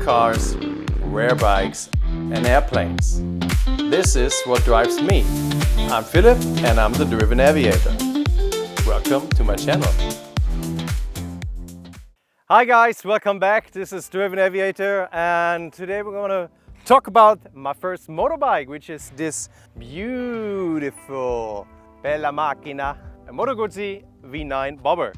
cars, rare bikes and airplanes. This is what drives me. I'm Philip and I'm the Driven Aviator. Welcome to my channel. Hi guys, welcome back. This is Driven Aviator and today we're going to talk about my first motorbike, which is this beautiful bella macchina, a Moto Guzzi V9 bobber.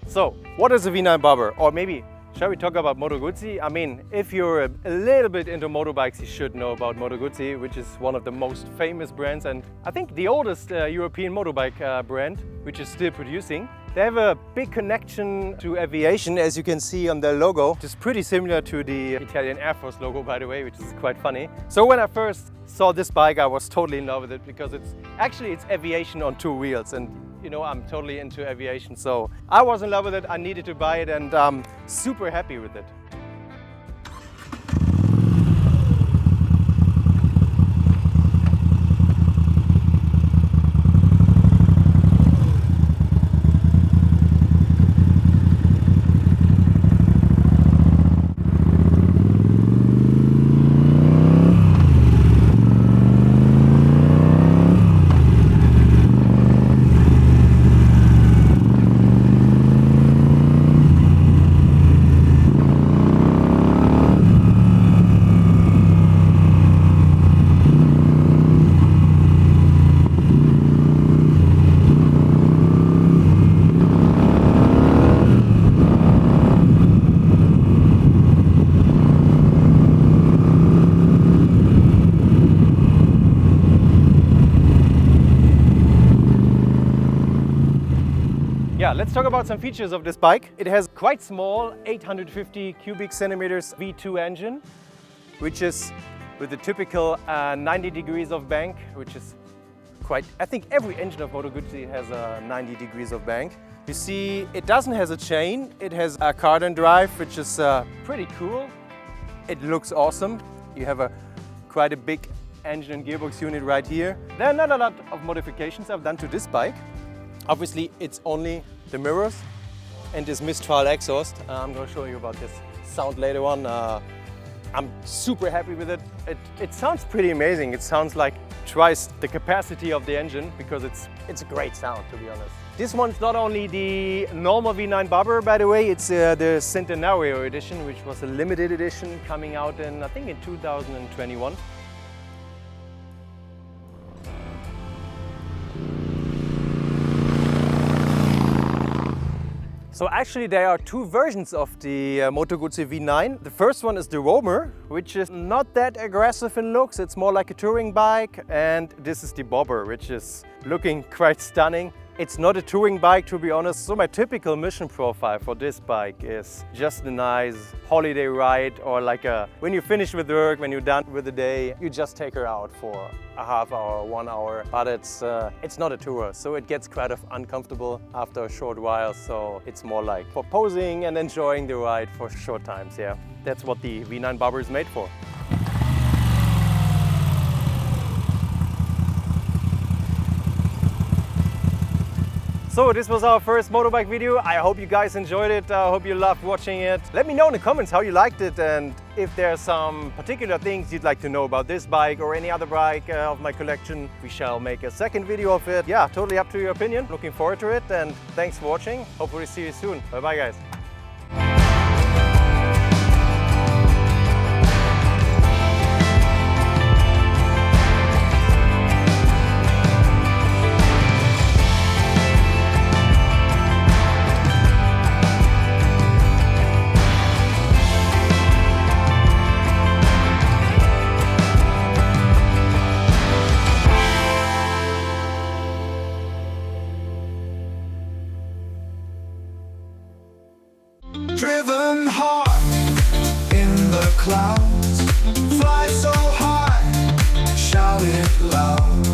So, what is a V9 bobber? Or maybe, shall we talk about Moto Guzzi? I mean, if you're a little bit into motorbikes, you should know about Moto Guzzi, which is one of the most famous brands and I think the oldest European motorbike brand, which is still producing. They have a big connection to aviation, as you can see on their logo, which is pretty similar to the Italian Air Force logo, by the way, which is quite funny. So when I first saw this bike, I was totally in love with it because it's aviation on two wheels, and you know, I'm totally into aviation, so I was in love with it. I needed to buy it and I'm super happy with it. Yeah, let's talk about some features of this bike. It has quite small 850 cubic centimeters V2 engine, which is with the typical 90 degrees of bank, which is quite, I think every engine of Moto Guzzi has a 90 degrees of bank. You see, it doesn't have a chain, it has a cardan drive, which is pretty cool. It looks awesome. You have quite a big engine and gearbox unit right here. There are not a lot of modifications I've done to this bike. Obviously, it's only the mirrors and this Mistral exhaust. I'm going to show you about this sound later on. I'm super happy with it. It sounds pretty amazing. It sounds like twice the capacity of the engine because it's a great sound, to be honest. This one's not only the normal V9 bobber, by the way, it's the Centenario edition, which was a limited edition coming out in, I think, in 2021. So actually there are two versions of the Moto Guzzi V9. The first one is the roamer, which is not that aggressive in looks. It's more like a touring bike. And this is the bobber, which is looking quite stunning. It's not a touring bike, to be honest. So my typical mission profile for this bike is just a nice holiday ride, or like when you finish with work, when you're done with the day, you just take her out for a half hour, 1 hour. But it's not a tour, so it gets kind of uncomfortable after a short while. So it's more like for posing and enjoying the ride for short times. Yeah, that's what the V9 bobber is made for. So this was our first motorbike video. I hope you guys enjoyed it. I hope you loved watching it. Let me know in the comments how you liked it and if there's some particular things you'd like to know about this bike or any other bike of my collection. We shall make a second video of it. Yeah, totally up to your opinion. Looking forward to it and thanks for watching. Hopefully see you soon. Bye bye guys. Driven hard in the clouds, fly so high, shout it loud.